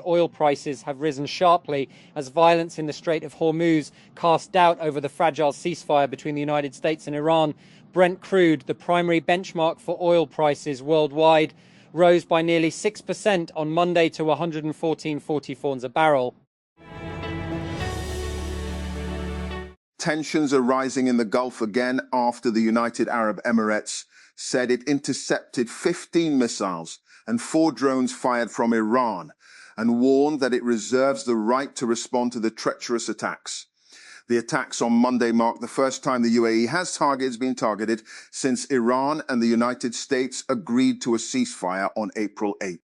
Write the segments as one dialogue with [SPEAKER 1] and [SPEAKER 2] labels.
[SPEAKER 1] oil prices have risen sharply as violence in the Strait of Hormuz cast doubt over the fragile ceasefire between the United States and Iran. Brent crude, the primary benchmark for oil prices worldwide, rose by nearly 6% on Monday to 114.44 a barrel.
[SPEAKER 2] Tensions are rising in the Gulf again after the United Arab Emirates said it intercepted 15 missiles and 4 drones fired from Iran and warned that it reserves the right to respond to the treacherous attacks. The attacks on Monday marked the first time the UAE has been targeted since Iran and the United States agreed to a ceasefire on April 8.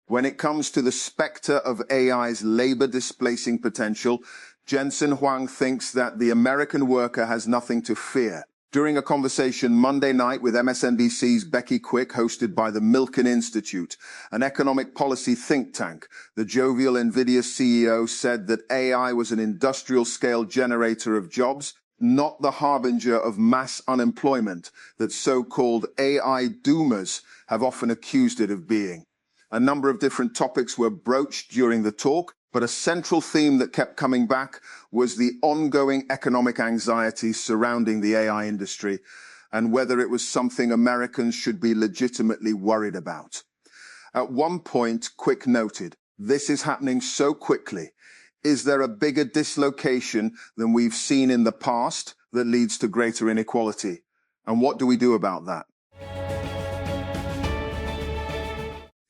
[SPEAKER 2] When it comes to the specter of AI's labor displacing potential, Jensen Huang thinks that the American worker has nothing to fear. During a conversation Monday night with MSNBC's Becky Quick, hosted by the Milken Institute, an economic policy think tank, the jovial NVIDIA CEO said that AI was an industrial-scale generator of jobs, not the harbinger of mass unemployment that so-called AI doomers have often accused it of being. A number of different topics were broached during the talk, but a central theme that kept coming back was the ongoing economic anxiety surrounding the AI industry and whether it was something Americans should be legitimately worried about. At one point, Quick noted, "This is happening so quickly. Is there a bigger dislocation than we've seen in the past that leads to greater inequality? And what do we do about that?"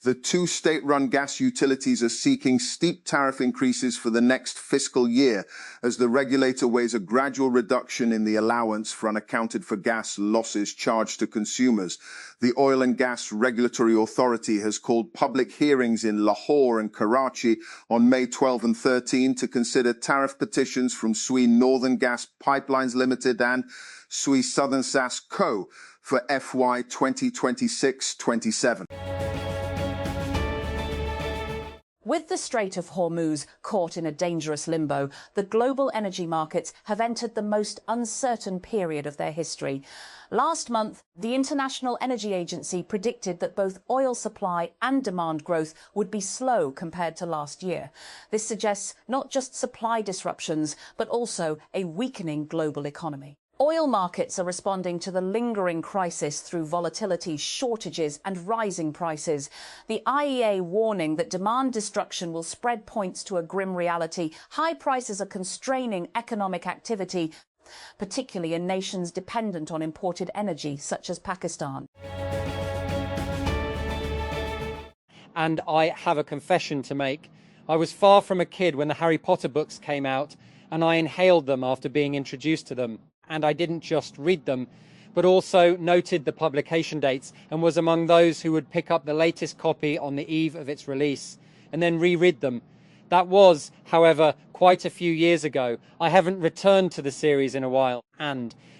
[SPEAKER 2] The 2 state-run gas utilities are seeking steep tariff increases for the next fiscal year as the regulator weighs a gradual reduction in the allowance for unaccounted-for gas losses charged to consumers. The Oil and Gas Regulatory Authority has called public hearings in Lahore and Karachi on May 12 and 13 to consider tariff petitions from SWE Northern Gas Pipelines Limited and SWE Southern SAS Co. for FY 2026-27.
[SPEAKER 3] With the Strait of Hormuz caught in a dangerous limbo, the global energy markets have entered the most uncertain period of their history. Last month, the International Energy Agency predicted that both oil supply and demand growth would be slow compared to last year. This suggests not just supply disruptions, but also a weakening global economy. Oil markets are responding to the lingering crisis through volatility, shortages and rising prices. The IEA warning that demand destruction will spread points to a grim reality. High prices are constraining economic activity, particularly in nations dependent on imported energy, such as Pakistan.
[SPEAKER 1] And I have a confession to make. I was far from a kid when the Harry Potter books came out, and I inhaled them after being introduced to them. And I didn't just read them, but also noted the publication dates and was among those who would pick up the latest copy on the eve of its release and then reread them. That was, however, quite a few years ago. I haven't returned to the series in a while,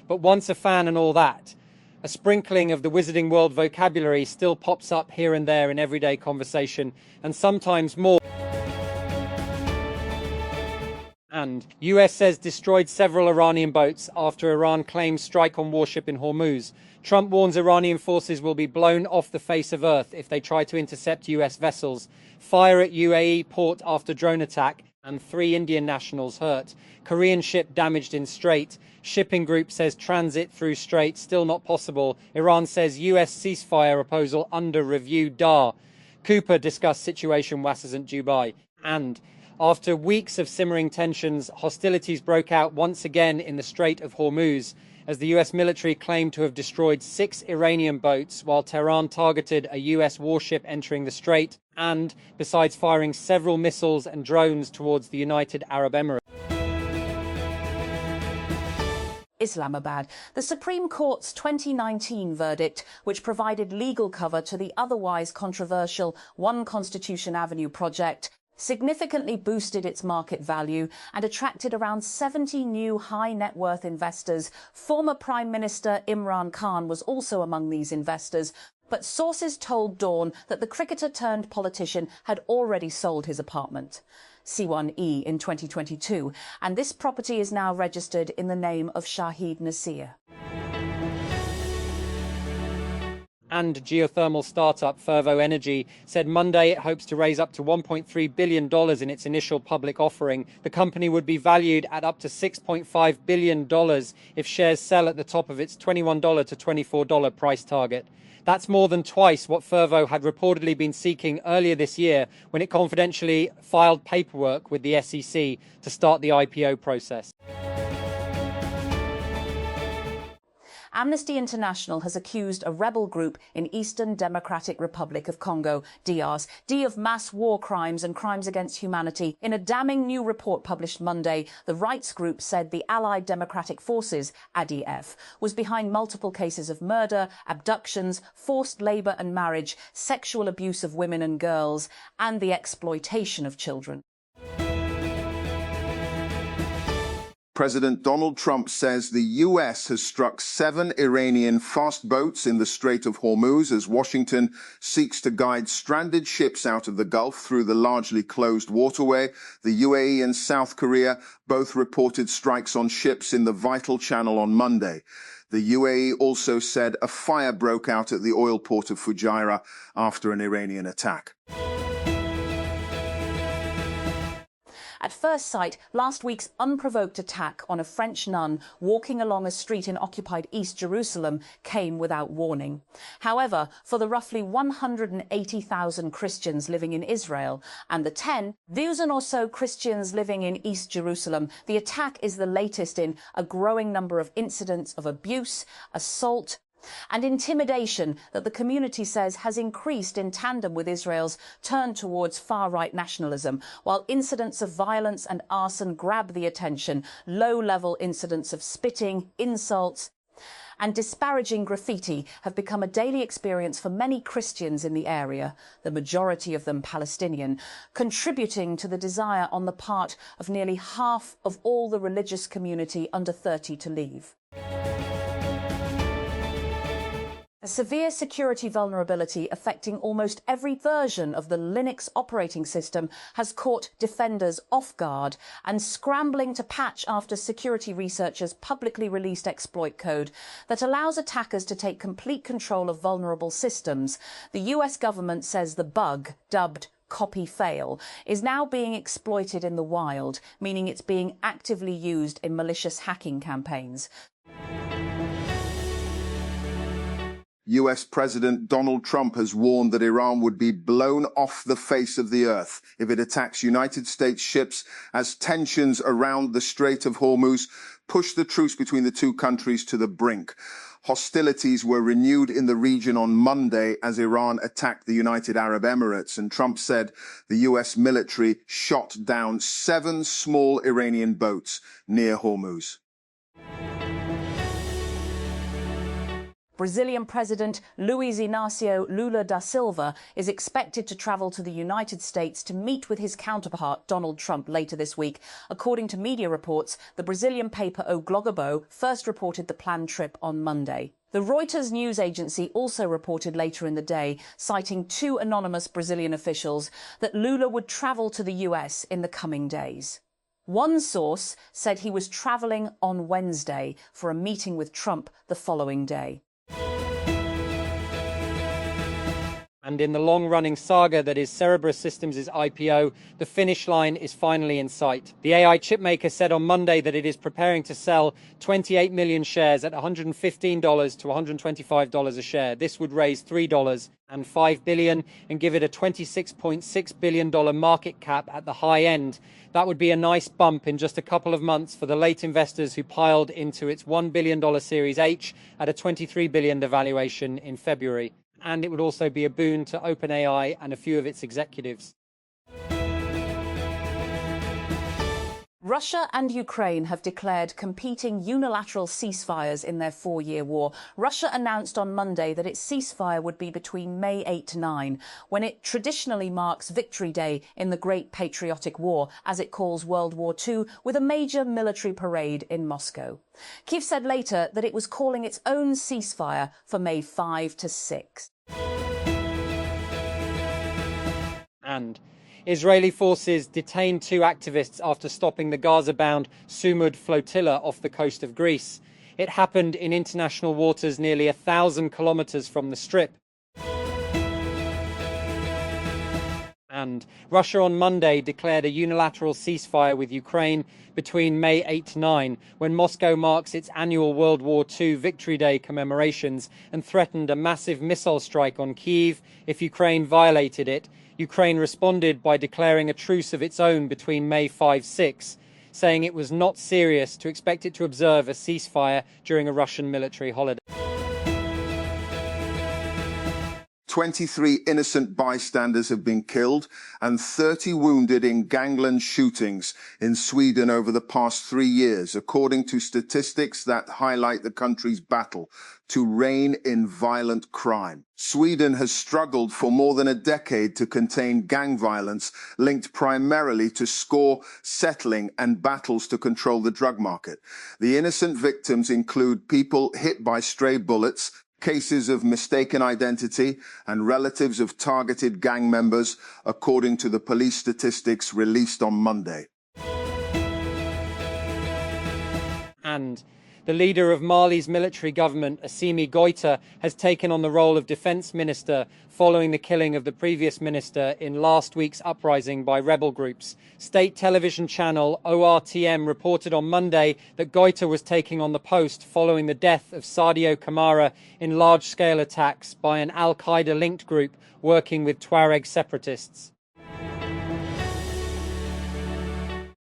[SPEAKER 1] but once a fan and all that, a sprinkling of the Wizarding World vocabulary still pops up here and there in everyday conversation, and sometimes more. And US says destroyed several Iranian boats after Iran claims strike on warship in Hormuz. Trump warns Iranian forces will be blown off the face of Earth if they try to intercept US vessels. Fire at UAE port after drone attack, and 3 Indian nationals hurt. Korean ship damaged in Strait. Shipping group says transit through Strait still not possible. Iran says US ceasefire proposal under review. Cooper discussed situation Wasserman Dubai. And after weeks of simmering tensions, hostilities broke out once again in the Strait of Hormuz as the US military claimed to have destroyed 6 Iranian boats while Tehran targeted a US warship entering the strait and, besides firing several missiles and drones towards the United Arab Emirates.
[SPEAKER 3] Islamabad. The Supreme Court's 2019 verdict, which provided legal cover to the otherwise controversial One Constitution Avenue project, significantly boosted its market value and attracted around 70 new high net worth investors. Former Prime Minister Imran Khan was also among these investors, but sources told Dawn that the cricketer turned politician had already sold his apartment, C1E, in 2022, and this property is now registered in the name of Shahid Nasir.
[SPEAKER 1] And geothermal startup Fervo Energy said Monday it hopes to raise up to $1.3 billion in its initial public offering. The company would be valued at up to $6.5 billion if shares sell at the top of its $21 to $24 price target. That's more than twice what Fervo had reportedly been seeking earlier this year when it confidentially filed paperwork with the SEC to start the IPO process.
[SPEAKER 3] Amnesty International has accused a rebel group in Eastern Democratic Republic of Congo, DRC, of mass war crimes and crimes against humanity. In a damning new report published Monday, the rights group said the Allied Democratic Forces, ADF, was behind multiple cases of murder, abductions, forced labour and marriage, sexual abuse of women and girls, and the exploitation of children.
[SPEAKER 2] President Donald Trump says the U.S. has struck 7 Iranian fast boats in the Strait of Hormuz as Washington seeks to guide stranded ships out of the Gulf through the largely closed waterway. The UAE and South Korea both reported strikes on ships in the vital channel on Monday. The UAE also said a fire broke out at the oil port of Fujairah after an Iranian attack.
[SPEAKER 3] At first sight, last week's unprovoked attack on a French nun walking along a street in occupied East Jerusalem came without warning. However, for the roughly 180,000 Christians living in Israel and the 10,000 or so Christians living in East Jerusalem, the attack is the latest in a growing number of incidents of abuse, assault, and intimidation that the community says has increased in tandem with Israel's turn towards far-right nationalism. While incidents of violence and arson grab the attention, low-level incidents of spitting, insults, and disparaging graffiti have become a daily experience for many Christians in the area, the majority of them Palestinian, contributing to the desire on the part of nearly half of all the religious community under 30 to leave. A severe security vulnerability affecting almost every version of the Linux operating system has caught defenders off guard and scrambling to patch after security researchers publicly released exploit code that allows attackers to take complete control of vulnerable systems. The US government says the bug, dubbed copy fail, is now being exploited in the wild, meaning it's being actively used in malicious hacking campaigns.
[SPEAKER 2] US President Donald Trump has warned that Iran would be blown off the face of the earth if it attacks United States ships as tensions around the Strait of Hormuz push the truce between the two countries to the brink. Hostilities were renewed in the region on Monday as Iran attacked the United Arab Emirates, and Trump said the US military shot down 7 small Iranian boats near Hormuz.
[SPEAKER 3] Brazilian President Luiz Inácio Lula da Silva is expected to travel to the United States to meet with his counterpart Donald Trump later this week. According to media reports, the Brazilian paper O Globo first reported the planned trip on Monday. The Reuters news agency also reported later in the day, citing 2 anonymous Brazilian officials, that Lula would travel to the US in the coming days. One source said he was traveling on Wednesday for a meeting with Trump the following day.
[SPEAKER 1] And in the long-running saga that is Cerebras Systems' IPO, the finish line is finally in sight. The AI chipmaker said on Monday that it is preparing to sell 28 million shares at $115 to $125 a share. This would raise $3.05 billion and give it a $26.6 billion market cap at the high end. That would be a nice bump in just a couple of months for the late investors who piled into its $1 billion Series H at a $23 billion valuation in February. And it would also be a boon to OpenAI and a few of its executives.
[SPEAKER 3] Russia and Ukraine have declared competing unilateral ceasefires in their 4-year war. Russia announced on Monday that its ceasefire would be between May 8 to 9, when it traditionally marks Victory Day in the Great Patriotic War, as it calls World War II, with a major military parade in Moscow. Kyiv said later that it was calling its own ceasefire for May 5 to 6.
[SPEAKER 1] And Israeli forces detained 2 activists after stopping the Gaza-bound Sumud flotilla off the coast of Greece. It happened in international waters nearly 1,000 kilometers from the Strip. And Russia on Monday declared a unilateral ceasefire with Ukraine between May 8 to 9, when Moscow marks its annual World War II Victory Day commemorations, and threatened a massive missile strike on Kyiv if Ukraine violated it. Ukraine responded by declaring a truce of its own between May 5-6, saying it was not serious to expect it to observe a ceasefire during a Russian military holiday.
[SPEAKER 2] 23 innocent bystanders have been killed and 30 wounded in gangland shootings in Sweden over the past 3 years, according to statistics that highlight the country's battle to rein in violent crime. Sweden has struggled for more than a decade to contain gang violence linked primarily to score settling and battles to control the drug market. The innocent victims include people hit by stray bullets, cases of mistaken identity, and relatives of targeted gang members, according to the police statistics released on Monday.
[SPEAKER 1] And the leader of Mali's military government, Assimi Goïta, has taken on the role of defense minister following the killing of the previous minister in last week's uprising by rebel groups. State television channel ORTM reported on Monday that Goïta was taking on the post following the death of Sadio Kamara in large-scale attacks by an al-Qaeda-linked group working with Tuareg separatists.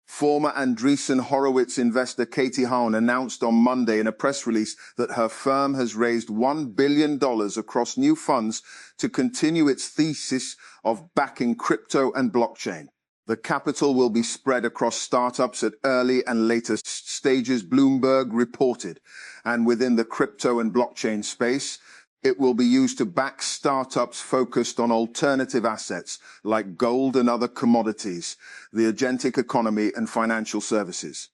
[SPEAKER 2] Former Andreessen Horowitz investor Katie Haun announced on Monday in a press release that her firm has raised $1 billion across new funds to continue its thesis of backing crypto and blockchain. The capital will be spread across startups at early and later stages, Bloomberg reported, and within the crypto and blockchain space, it will be used to back startups focused on alternative assets like gold and other commodities, the agentic economy and financial services.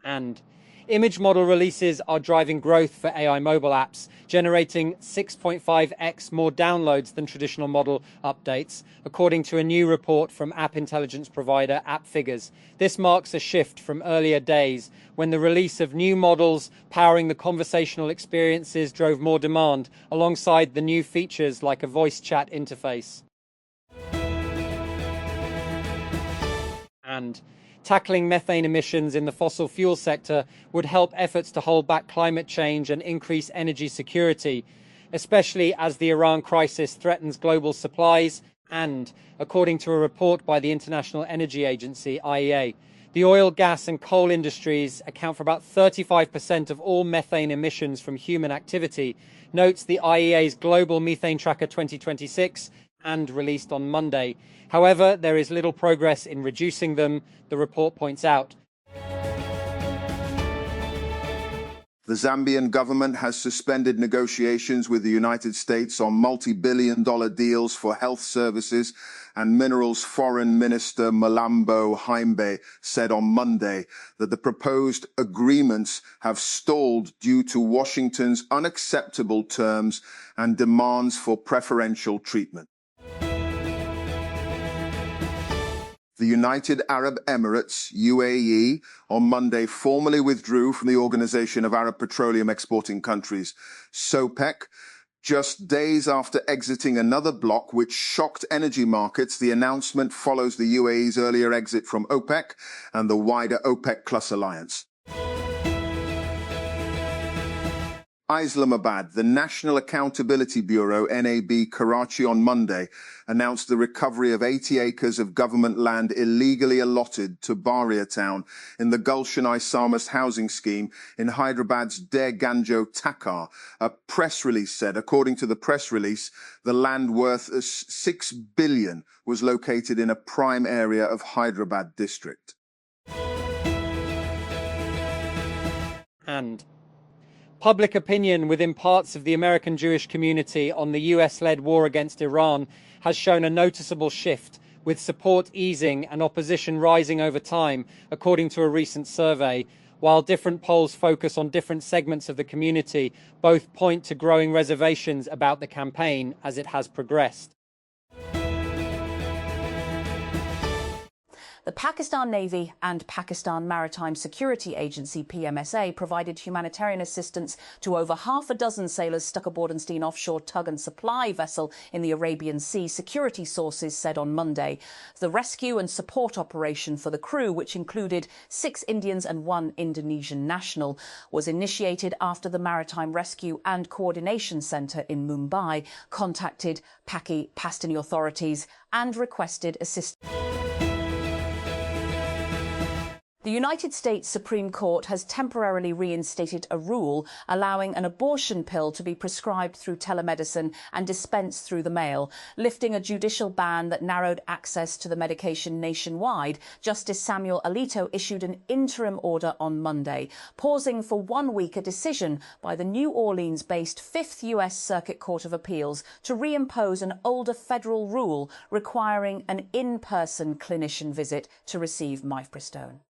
[SPEAKER 1] And image model releases are driving growth for AI mobile apps, generating 6.5x more downloads than traditional model updates, according to a new report from app intelligence provider AppFigures. This marks a shift from earlier days when the release of new models powering the conversational experiences drove more demand, alongside the new features like a voice chat interface. And tackling methane emissions in the fossil fuel sector would help efforts to hold back climate change and increase energy security, especially as the Iran crisis threatens global supplies and, according to a report by the International Energy Agency, IEA, the oil, gas and coal industries account for about 35% of all methane emissions from human activity, notes the IEA's Global Methane Tracker 2026, and released on Monday. However, there is little progress in reducing them, the report points out.
[SPEAKER 2] The Zambian government has suspended negotiations with the United States on multi-billion-dollar deals for health services, and Minerals Foreign Minister Malambo Haimbe said on Monday that the proposed agreements have stalled due to Washington's unacceptable terms and demands for preferential treatment. The United Arab Emirates, UAE, on Monday formally withdrew from the Organization of Arab Petroleum Exporting Countries, SOPEC, just days after exiting another bloc which shocked energy markets. The announcement follows the UAE's earlier exit from OPEC and the wider OPEC Plus alliance. Islamabad, the National Accountability Bureau, NAB, Karachi on Monday, announced the recovery of 80 acres of government land illegally allotted to Baria town in the Gulshan-i Salmas housing scheme in Hyderabad's Der Ganjo Takar. A press release said, according to the press release, the land worth $6 billion was located in a prime area of Hyderabad district.
[SPEAKER 1] And public opinion within parts of the American Jewish community on the US-led war against Iran has shown a noticeable shift, with support easing and opposition rising over time, according to a recent survey. While different polls focus on different segments of the community, both point to growing reservations about the campaign as it has progressed.
[SPEAKER 3] The Pakistan Navy and Pakistan Maritime Security Agency (PMSA) provided humanitarian assistance to over half a dozen sailors stuck aboard an offshore tug and supply vessel in the Arabian Sea, security sources said on Monday. The rescue and support operation for the crew, which included 6 Indians and 1 Indonesian national, was initiated after the Maritime Rescue and Coordination Centre in Mumbai contacted Pakistani authorities and requested assistance. The United States Supreme Court has temporarily reinstated a rule allowing an abortion pill to be prescribed through telemedicine and dispensed through the mail, lifting a judicial ban that narrowed access to the medication nationwide. Justice Samuel Alito issued an interim order on Monday, pausing for 1 week a decision by the New Orleans-based 5th U.S. Circuit Court of Appeals to reimpose an older federal rule requiring an in-person clinician visit to receive mifepristone.